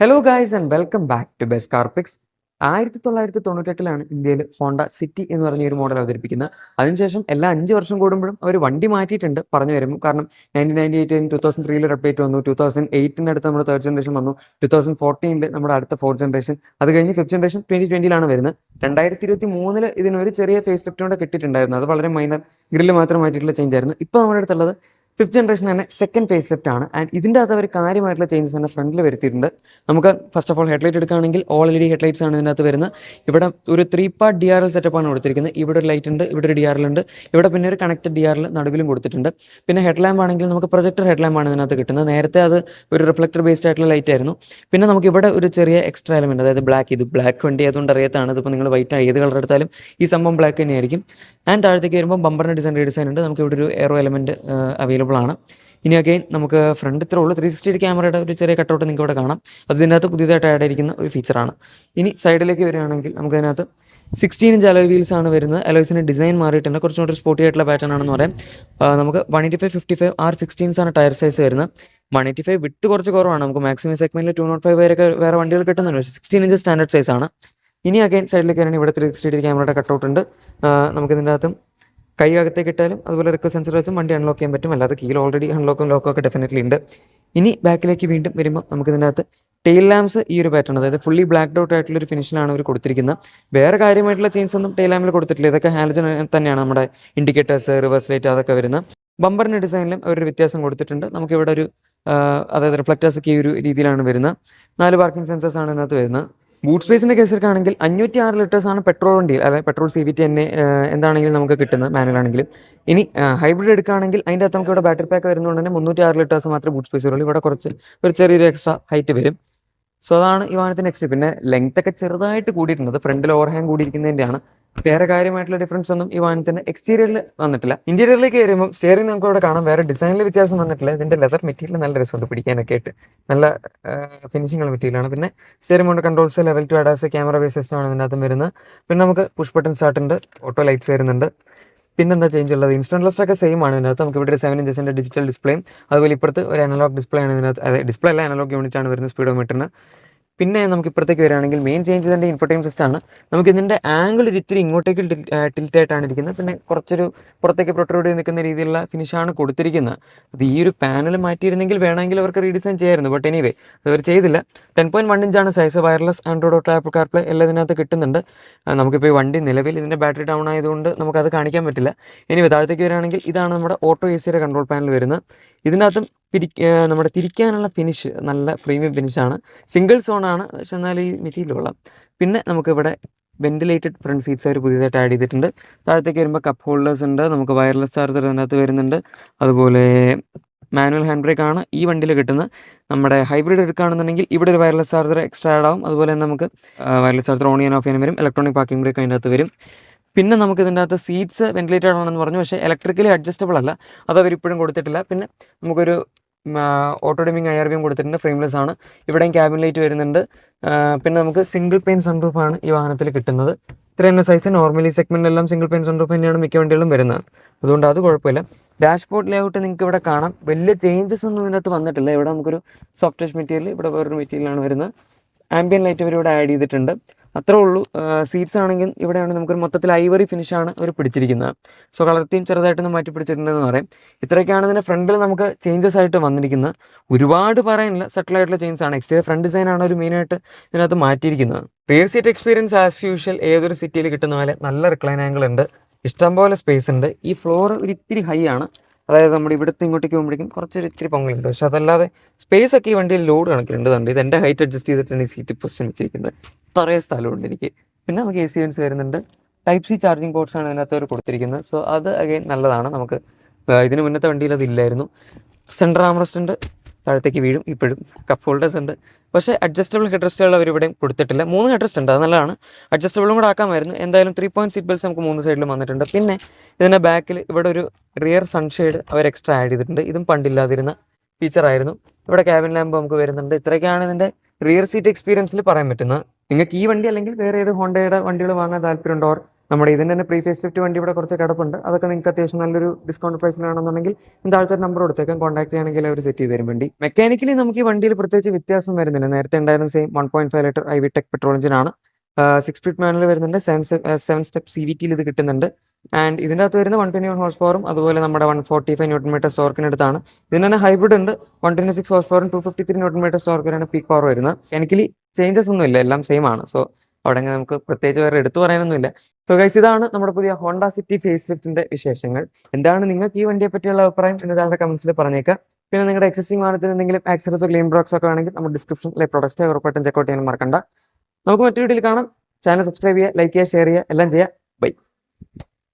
Hello guys and welcome back to best car picks. 1998 ഇന്ത്യയിൽ Honda city എന്ന് പറഞ്ഞ ഒരു മോഡൽ അവതരിപ്പിക്കുന്നത്. അതിനുശേഷം എല്ലാ 5 വർഷം കൂടുമ്പോഴും അവർ വണ്ടി മാറ്റിയിട്ടുണ്ട് പറഞ്ഞു വരുമ്പോൾ. കാരണം 1998 2003 ഒരു അപ്ഡേറ്റ് വന്നു, 2008 അടുത്ത് നമ്മുടെ തേർഡ് ജനറേഷൻ വന്നു, 2014 നമ്മുടെ അടുത്ത ഫോർത്ത് ജനറേഷൻ, അത് കഴിഞ്ഞ് ഫിഫ്ത് ജനറേഷൻ 2020 വരുന്നത്. 2023 ഇതിനൊരു ചെറിയ ഫേസ് ലിഫ്റ്റ് കൊണ്ട് കിട്ടിയിട്ടുണ്ടായിരുന്നു. അത് വളരെ മൈനർ ഗ്രില്ല് മാത്രം മാറ്റിയിട്ടുള്ള ചേഞ്ച് ആയിരുന്നു. ഇപ്പോൾ നമ്മുടെ അടുത്തുള്ളത് ഫിഫ്ത് ജനറേഷൻ തന്നെ സെക്കൻഡ് ഫേസ് ലിഫ്റ്റ് ആണ്. ആൻഡ് ഇതിൻ്റെ അകത്ത് അവർ കാര്യമായിട്ടുള്ള ചേഞ്ചസ് തന്നെ ഫ്രണ്ടിൽ വരുത്തിയിട്ടുണ്ട്. നമുക്ക് ഫസ്റ്റ് ഓഫ് ഓൾ ഹെഡ്ലൈറ്റ് എടുക്കുകയാണെങ്കിൽ ഓൾ LED ഹെഡ്ലൈറ്റ്സ് ആണ് ഇതിനകത്ത് വരുന്നത്. ഇവിടെ ഒരു 3 പാർട്ട് DRL സെറ്റപ്പാണ് കൊടുത്തിരിക്കുന്നത്. ഇവിടെ ഒരു ലൈറ്റ് ഉണ്ട്, ഇവിടെ ഒരു DRL ഉണ്ട്, ഇവിടെ പിന്നെ ഒരു കണക്റ്റഡ് DRL നടുവിലും കൊടുത്തിട്ടുണ്ട്. പിന്നെ ഹെഡ് ലാമ്പ് ആണെങ്കിൽ നമുക്ക് പ്രൊജക്ടർ ഹെഡ് ലാമ്പ് ആണ് ഇതിനകത്ത് കിട്ടുന്നത്. നേരത്തെ അത് ഒരു റിഫ്ലക്ടർ ബേസ്ഡ് ആയിട്ടുള്ള ലൈറ്റ് ആയിരുന്നു. പിന്നെ നമുക്ക് ഇവിടെ ഒരു ചെറിയ എക്സ്ട്രാ എലമെൻറ്റ്, അതായത് ഇത് ബ്ലാക്ക് വണ്ടി ആയതുകൊണ്ട് അറിയാത്താണ്. ഇതിപ്പോൾ നിങ്ങൾ വൈറ്റ് ഏത് കളർ എടുത്താലും ഈ സംഭവം ബ്ലാക്ക് തന്നെയായിരിക്കും. ആൻഡ് താഴത്തേക്ക് വരുമ്പോൾ ബമ്പറിന് റീഡിസൈൻ ഉണ്ട്. നമുക്ക് ഇവിടെ ഒരു എയറോ എലമെൻറ്റ് അവൈലബിൾ ആണ്. ഇനി അഗൈൻ നമുക്ക് ഫ്രണ്ട് ഇത്രേ ഉള്ളൂ. 360 ക്യാമറയുടെ ഒരു ചെറിയ കട്ടൗട്ട് നിങ്ങൾക്ക് ഇവിടെ കാണാം. അത് ഇതിനകത്ത് പുതിയതായിട്ട് ആഡ് ആയിരിക്കുന്ന ഒരു ഫീച്ചറാണ്. ഇനി സൈഡിലേക്ക് വരികയാണെങ്കിൽ നമുക്ക് അതിനകത്ത് 16 ഇഞ്ച് അലോയ് വീൽസ് ആണ് വരുന്നത്. അലോയ്സിൻ്റെ ഡിസൈൻ മാറിയിട്ടുണ്ട്, കുറച്ചുകൂടി സ്പോർട്ടി ആയിട്ടുള്ള പാറ്റേൺ ആണെന്ന് പറയാം. നമുക്ക് 185/55 R16s ആണ് ടയർ സൈസ് വരുന്നത്. 185 വിട്ട് കുറച്ച് കുറവാണ്. നമുക്ക് മാക്സിമം സെഗ്മെന്റിൽ 205 വരെയൊക്കെ വേറെ വണ്ടികൾ കിട്ടുന്നുണ്ട്. 16 ഇഞ്ച് സ്റ്റാൻഡേർഡ് സൈസ് ആണ്. ഇനി അഗൈൻ സൈഡിലേക്ക് വരികയാണെങ്കിൽ ഇവിടെ 360 ക്യാമറയുടെ കട്ടൗട്ട് ഉണ്ട്. നമുക്കിതിൻ്റെ അകത്തും കൈ അകത്തേക്ക് ഇട്ടാലും അതുപോലെ റിക്വസ്റ്റ് സെൻസർ വെച്ചും വണ്ടി അൺലോക്ക് ചെയ്യാൻ പറ്റും. അല്ലാതെ കീയിൽ ഓൾറെഡി അൺലോക്കും ലോക്കും ഒക്കെ ഡെഫിനറ്റ്ലി ഉണ്ട്. ഇനി ബാക്കിലേക്ക് വീണ്ടും വരുമ്പോൾ നമുക്ക് ഇതിനകത്ത് ടെയിൽ ലാംപ്സ് ഈ ഒരു പാറ്റേൺ, അതായത് ഫുള്ളി ബ്ലാക്ക്ഡ് ഔട്ട് ആയിട്ടുള്ള ഒരു ഫിനിഷിലാണ് അവർ കൊടുത്തിരിക്കുന്നത്. വേറെ കാര്യമായിട്ടുള്ള ചേഞ്ച് ഒന്നും ടെയിൽ ലാമ്പിൽ കൊടുത്തിട്ടില്ല. ഇതൊക്കെ ഹാലജൻ തന്നെയാണ്. നമ്മുടെ ഇൻഡിക്കേറ്റേഴ്സ്, റിവേഴ്സ് ലൈറ്റ് അതൊക്കെ വരുന്നത്. ബമ്പറിൻ്റെ ഡിസൈനിലും ഒരു വ്യത്യാസം കൊടുത്തിട്ടുണ്ട്. നമുക്കിവിടെ ഒരു അതായത് റിഫ്ലക്റ്റേഴ്സ് ഒക്കെ ഈ ഒരു രീതിയിലാണ് വരുന്നത്. 4 പാർക്കിംഗ് സെൻസേഴ്സ് ആണ് ഇതിനകത്ത് വരുന്നത്. ബൂട്ട് സ്പേസിൻ്റെ കേസിലാണെങ്കിൽ 506 ലിറ്റേഴ്സ് ആണ് പെട്രോൾ വണ്ടിയിൽ, അതായത് പെട്രോൾ CVT തന്നെ എന്താണെങ്കിലും നമുക്ക് കിട്ടുന്നത് മാനുവൽ ആണെങ്കിലും. ഇനി ഹൈബ്രിഡ് എടുക്കുകയാണെങ്കിൽ അതിൻ്റെ അകത്ത് നമുക്ക് ഇവിടെ ബാറ്ററി പാക്ക് വരുന്നതുകൊണ്ട് തന്നെ 306 ലിറ്റേഴ്സ് മാത്രമേ ബൂട്ട് സ്പേസ് വരുള്ളൂ. ഇവിടെ കുറച്ച് ഒരു ചെറിയൊരു എക്സ്ട്രാ ഹൈറ്റ് വരും. സോ അതാണ് ഈ വാഹനത്തിൻ്റെ നെക്സ്റ്റ്. പിന്നെ ലെങ്ത് ഒക്കെ ചെറുതായിട്ട് കൂടിയിട്ടുണ്ട്. ഫ്രണ്ടിൽ ഓവർഹാങ് കൂടിയിരിക്കുന്നതിൻ്റെയാണ്. വേറെ കാര്യമായിട്ടുള്ള ഡിഫറൻസ് ഒന്നും ഈ വാഹനത്തിൻ്റെ എക്സ്റ്റീരിയറിൽ വന്നിട്ടില്ല. ഇന്റീരിയറിലേക്ക് വരുമ്പോൾ സ്റ്റിയറിംഗ് നമുക്ക് ഇവിടെ കാണാം. വേറെ ഡിസൈനിൽ വ്യത്യാസം വന്നിട്ടില്ല. ഇതിൻ്റെ ലെതർ മെറ്റീരിയൽ നല്ല രസമുണ്ട് പിടിക്കാനൊക്കെ ആയിട്ട്. നല്ല ഫിനിഷിംഗ് ഉള്ള മെറ്റീരിയലാണ്. പിന്നെ സ്റ്റിയറിംഗ് കൊണ്ട് controls, level 2 ADAS, camera base system ആണ് ഇതിനകത്ത് വരുന്നത്. പിന്നെ നമുക്ക് പുഷ് ബട്ടൺ സ്റ്റാർട്ട് ഉണ്ട്, ഓട്ടോ ലൈറ്റ്സ് വരുന്നുണ്ട്. പിന്നെന്താ ചേഞ്ച് ഉള്ളത്? ഇൻസ്റ്റന്റ് ലെസ്റ്റ് ഒക്കെ സെയിം ആണ് ഇതിനകത്ത്. നമുക്ക് ഇവിടെ 7 ഇഞ്ചസിൻ്റെ ഡിജിറ്റൽ ഡിസ്പ്ലേയും അതുപോലെ ഇപ്പുറത്ത് ഒരു അനലോഗ് ഡിസ്പ്ലേ ആണ് ഇതിനകത്ത്. അതായത് ഡിസ്പ്ലേ അല്ല, അനലോഗ് യൂണിറ്റ് ആണ് വരുന്നത് സ്പീഡോമീറ്ററിന്. പിന്നെ നമുക്ക് ഇപ്പുറത്തേക്ക് വരികയാണെങ്കിൽ മെയിൻ ചേഞ്ച് ഇതിൻ്റെ ഇൻഫോർടൈൻമെന്റ് സിസ്റ്റം ആണ്. നമുക്ക് ഇതിൻ്റെ ആംഗിൾ ഇത്തിരി ഇങ്ങോട്ടേക്ക് ടിൽറ്റ് ആയിട്ടാണ് ഇരിക്കുന്നത്. പിന്നെ കുറച്ചൊരു പുറത്തേക്ക് പ്രൊട്രൂഡ് ചെയ്ത് നിൽക്കുന്ന രീതിയിലുള്ള ഫിനിഷാണ് കൊടുത്തിരിക്കുന്നത്. അത് ഈ ഒരു പാനൽ മാറ്റിയിരുന്നെങ്കിൽ വേണമെങ്കിൽ അവർക്ക് റീഡിസൈൻ ചെയ്യായിരുന്നു. ബട്ട് എനിവേ അതവർ ചെയ്തില്ല. 10.1 ഇഞ്ചാണ് size. Wireless Android auto, apple CarPlay എല്ലാം ഇതിനകത്ത് കിട്ടുന്നുണ്ട്. നമുക്കിപ്പോൾ ഈ വണ്ടി നിലവിൽ ഇതിൻ്റെ ബാറ്ററി ഡൗൺ ആയതുകൊണ്ട് നമുക്കത് കാണിക്കാൻ പറ്റില്ല. എനിവേ താഴത്തേക്ക് വരികയാണെങ്കിൽ ഇതാണ് നമ്മുടെ ഓട്ടോ AC കൺട്രോൾ പാനൽ വരുന്നത്. ഇതിനകത്തും നമ്മുടെ തിരിക്കാനുള്ള ഫിനിഷ് നല്ല പ്രീമിയം ഫിനിഷാണ്. സിംഗിൾ സോൺ ആണ്, പക്ഷെ എന്നാൽ ഈ മെറ്റീരിയൽ കൊള്ളാം. പിന്നെ നമുക്കിവിടെ വെന്റിലേറ്റഡ് ഫ്രണ്ട് സീറ്റ്സ് അവർ പുതിയതായിട്ട് ആഡ് ചെയ്തിട്ടുണ്ട്. താഴത്തേക്ക് വരുമ്പോൾ കപ്പ് ഹോൾഡേഴ്സ് ഉണ്ട്. നമുക്ക് വയർലെസ് ചാർജർ അതിനകത്ത് വരുന്നുണ്ട്. അതുപോലെ മാനുവൽ ഹാൻഡ് ബ്രേക്ക് ആണ് ഈ വണ്ടിയിൽ കിട്ടുന്നത്. നമ്മുടെ ഹൈബ്രിഡ് എടുക്കുകയാണെന്നുണ്ടെങ്കിൽ ഇവിടെ ഒരു വയർലെസ് ചാർജർ എക്സ്ട്രാ ആഡ് ആവും. അതുപോലെ തന്നെ നമുക്ക് വയർലെസ് ചാർജർ ഓൺ ചെയ്യാൻ ഓഫ് ചെയ്യാൻ വരും. ഇലക്ട്രോണിക് പാർക്കിംഗ് ബ്രേക്ക് അതിൻ്റെ അകത്ത് വരും. പിന്നെ നമുക്ക് ഇതിൻ്റെ അകത്ത് സീറ്റ്സ് വെന്റിലേറ്റഡ് ആണെന്ന് പറഞ്ഞു, പക്ഷേ ഇലക്ട്രിക്കലി അഡ്ജസ്റ്റബിൾ അല്ല. അത് അവരിപ്പോഴും കൊടുത്തിട്ടില്ല. പിന്നെ നമുക്കൊരു ഓട്ടോ ഡിമ്മിങ് IRBM കൊടുത്തിട്ടുണ്ട്. ഫ്രെയിംലെസ് ആണ്. ഇവിടെയും ക്യാബിൻ ലൈറ്റ് വരുന്നുണ്ട്. പിന്നെ നമുക്ക് സിംഗിൾ പെയിൻ സൺറൂഫ് ആണ് ഈ വാഹനത്തിൽ കിട്ടുന്നത്. ഇത്ര തന്നെ സൈസ്. നോർമലി സെഗ്മെൻറ്റിലെല്ലാം സിംഗിൾ പെയിൻ സൺറൂഫ് തന്നെയാണ് മിക്ക വണ്ടികളും വരുന്നത്. അതുകൊണ്ട് അത് കുഴപ്പമില്ല. ഡാഷ്ബോർഡ് ലേഔട്ട് നിങ്ങൾക്ക് ഇവിടെ കാണാം. വലിയ ചേഞ്ചസ് ഒന്നും ഇതിനകത്ത് വന്നിട്ടില്ല. ഇവിടെ നമുക്കൊരു സോഫ്റ്റ് ടച്ച് മെറ്റീരിയൽ, ഇവിടെ വേറൊരു മെറ്റീരിയലാണ് വരുന്നത്. ആംബിയൻ ലൈറ്റ് ഇവർ ഇവിടെ ആഡ് ചെയ്തിട്ടുണ്ട്. അത്രേ ഉള്ളൂ. സീറ്റ്സ് ആണെങ്കിൽ ഇവിടെയാണ് നമുക്കൊരു മൊത്തത്തിൽ ഐവറി ഫിനിഷാണ് അവർ പിടിച്ചിരിക്കുന്നത്. സോ കളർ തീം ചെറുതായിട്ടൊന്ന് മാറ്റി പിടിച്ചിട്ടുണ്ടെന്ന് പറയാം. ഇത്രയൊക്കെയാണ് ഇതിൻ്റെ ഫ്രണ്ടിൽ നമുക്ക് ചേഞ്ചസ് ആയിട്ട് വന്നിരിക്കുന്നത്. ഒരുപാട് പറയാനില്ല, സട്ടിലായിട്ടുള്ള ചേഞ്ചസ് ആണ്. എക്സ്റ്റീരിയർ ഫ്രണ്ട് ഡിസൈനാണ് ഒരു മെയിനായിട്ട് ഇതിനകത്ത് മാറ്റിയിരിക്കുന്നത്. Rear seat experience as usual ഏതൊരു സിറ്റിയിൽ കിട്ടുന്ന പോലെ നല്ല റിക്ലൈൻ ആംഗിൾ ഉണ്ട്, ഇഷ്ടംപോലെ സ്പേസ് ഉണ്ട്. ഈ ഫ്ലോർ ഒരു ഇത്തിരി ഹൈ ആണ്. അതായത് നമ്മുടെ ഇവിടുത്തെ ഇങ്ങോട്ടേക്ക് പോകുമ്പോഴേക്കും കുറച്ചൊരു ഇത്തിരി പൊങ്ങലുണ്ട്. പക്ഷെ അതല്ലാതെ സ്പേസ് ഒക്കെ ഈ വണ്ടിയിൽ ലോഡ് കണക്കിലുണ്ട്. ഇത് എൻ്റെ ഹൈറ്റ് അഡ്ജസ്റ്റ് ചെയ്തിട്ടാണ് ഈ സീറ്റ് പൊസിഷൻ വെച്ചിരിക്കുന്നത്. കുറേ സ്ഥലമുണ്ട് എനിക്ക്. പിന്നെ നമുക്ക് AC യൂണിറ്റ്സ് വരുന്നുണ്ട്. Type C ചാർജിങ് പോർട്സ് ആണ് ഇതിനകത്ത് അവർ കൊടുത്തിരിക്കുന്നത്. സോ അത് അഗൈൻ നല്ലതാണ്. നമുക്ക് ഇതിന് മുന്നത്തെ വണ്ടിയിൽ അതില്ലായിരുന്നു. സെൻട്രൽ ആംറസ്റ്റ് ഉണ്ട്, താഴത്തേക്ക് വീഴും. ഇപ്പോഴും കപ്പ് ഹോൾഡേഴ്സ് ഉണ്ട്. പക്ഷേ അഡ്ജസ്റ്റബിൾ ഹെഡ് റെസ്റ്റുകൾ അവർ ഇവിടെയും കൊടുത്തിട്ടില്ല. 3 ഹെഡ് റെസ്റ്റ് ഉണ്ട്, അത് നല്ലതാണ്. അഡ്ജസ്റ്റബിളും കൂടെ ആക്കാമായിരുന്നു. എന്തായാലും 3 പോയിന്റ് സീറ്റ് ബെൽറ്റ്സ് നമുക്ക് 3 സൈഡിലും വന്നിട്ടുണ്ട്. പിന്നെ ഇതിൻ്റെ ബാക്കിൽ ഇവിടെ ഒരു റിയർ സൺഷെയ്ഡ് അവർ എക്സ്ട്രാ ആഡ് ചെയ്തിട്ടുണ്ട്. ഇതും പണ്ടില്ലാതിരുന്ന ഫീച്ചറായിരുന്നു. ഇവിടെ ക്യാബിൻ ലാമ്പ് നമുക്ക് വരുന്നുണ്ട്. ഇത്രയൊക്കെയാണ് ഇതിൻ്റെ റിയർ സീറ്റ് എക്സ്പീരിയൻസിൽ പറയാൻ പറ്റുന്നത്. നിങ്ങൾക്ക് ഈ വണ്ടി അല്ലെങ്കിൽ വേറെ ഏത് ഹോണ്ടയുടെ വണ്ടികൾ വാങ്ങാൻ താല്പര്യമുണ്ടോ, നമ്മുടെ ഇതിൻ്റെ തന്നെ പ്രീ ഫേസ് ലിഫ്റ്റ് വണ്ടി ഇവിടെ കുറച്ച് കിടപ്പുണ്ട്. അതൊക്കെ നിങ്ങൾക്ക് അത്യാവശ്യം നല്ലൊരു ഡിസ്കൗണ്ട് പ്രൈസിൽ വേണമെന്നുണ്ടെങ്കിൽ താഴത്തെ നമ്പർ കൊടുത്തേക്കാം, കോൺടാക്ട് ചെയ്യുകയാണെങ്കിൽ അവർ സെറ്റ് ചെയ്ത് തരും വണ്ടി. മെക്കാനിക്കലി നമുക്ക് ഈ വണ്ടിയിൽ പ്രത്യേകിച്ച് വ്യത്യാസം വരുന്നില്ല. നേരത്തെ ഉണ്ടായിരുന്ന same 1.5 litre I V tech petrol എഞ്ചിനാണ്. 6 സ്പീഡ് മാനുവൽ വരുന്നുണ്ട്, 7 സ്റ്റെപ്പ് CVT ഇത് കിട്ടുന്നുണ്ട്. ആൻഡ് ഇതിൻ്റെ അകത്ത് വരുന്ന 121 ഹോഴ്സ് പവറും അതുപോലെ നമ്മുടെ 145 ന്യൂട്ടൺ മീറ്റർ സ്റ്റോർക്കിനടുത്താണ്. ഇതിന് തന്നെ ഹൈബ്രിഡ് ഉണ്ട്, 126 ഹോഴ്സ് പവറും 253 ന്യൂട്ടൺ മീറ്റർ സ്റ്റോർക്കിനാണ് പീക്ക് പവർ വരുന്നത്. എനിക്കലി ചേഞ്ചസ് ഒന്നും ഇല്ല, എല്ലാം സെയിം ആണ്. സോ അവിടെ നമുക്ക് പ്രത്യേകിച്ച് വേറെ എടുത്തു പറയാനൊന്നുമില്ല. സോ ഗൈസ്, ഇതാണ് നമ്മുടെ പുതിയ ഹോണ്ട സിറ്റി ഫേസ് ലിഫ്റ്റിന്റെ വിശേഷങ്ങൾ. എന്താണ് നിങ്ങൾക്ക് ഈ വണ്ടിയെ പറ്റിയുള്ള അഭിപ്രായം എന്ന് താഴെ കമന്റ്സിൽ പറഞ്ഞേക്കാം. പിന്നെ നിങ്ങളുടെ എക്സിസ്റ്റിംഗ് വാഹനത്തിന് എന്തെങ്കിലും ആക്സറീസോ ക്ലീൻ ബ്രോക്സ് ഒക്കെ വേണമെങ്കിൽ നമ്മുടെ ഡിസ്ക്രിപ്ഷനിലെ പ്രൊഡക്റ്റ് ഉറപ്പായിട്ടും ചെക്കൗട്ട് ചെയ്യാൻ മറക്കണ്ട. നമുക്ക് മറ്റൊരു വീഡിയോയിൽ കാണാം. ചാനൽ സബ്സ്ക്രൈബ് ചെയ്യുക, ലൈക്ക് ചെയ്യുക, ഷെയർ ചെയ്യുക, എല്ലാം ചെയ്യുക. ബൈ.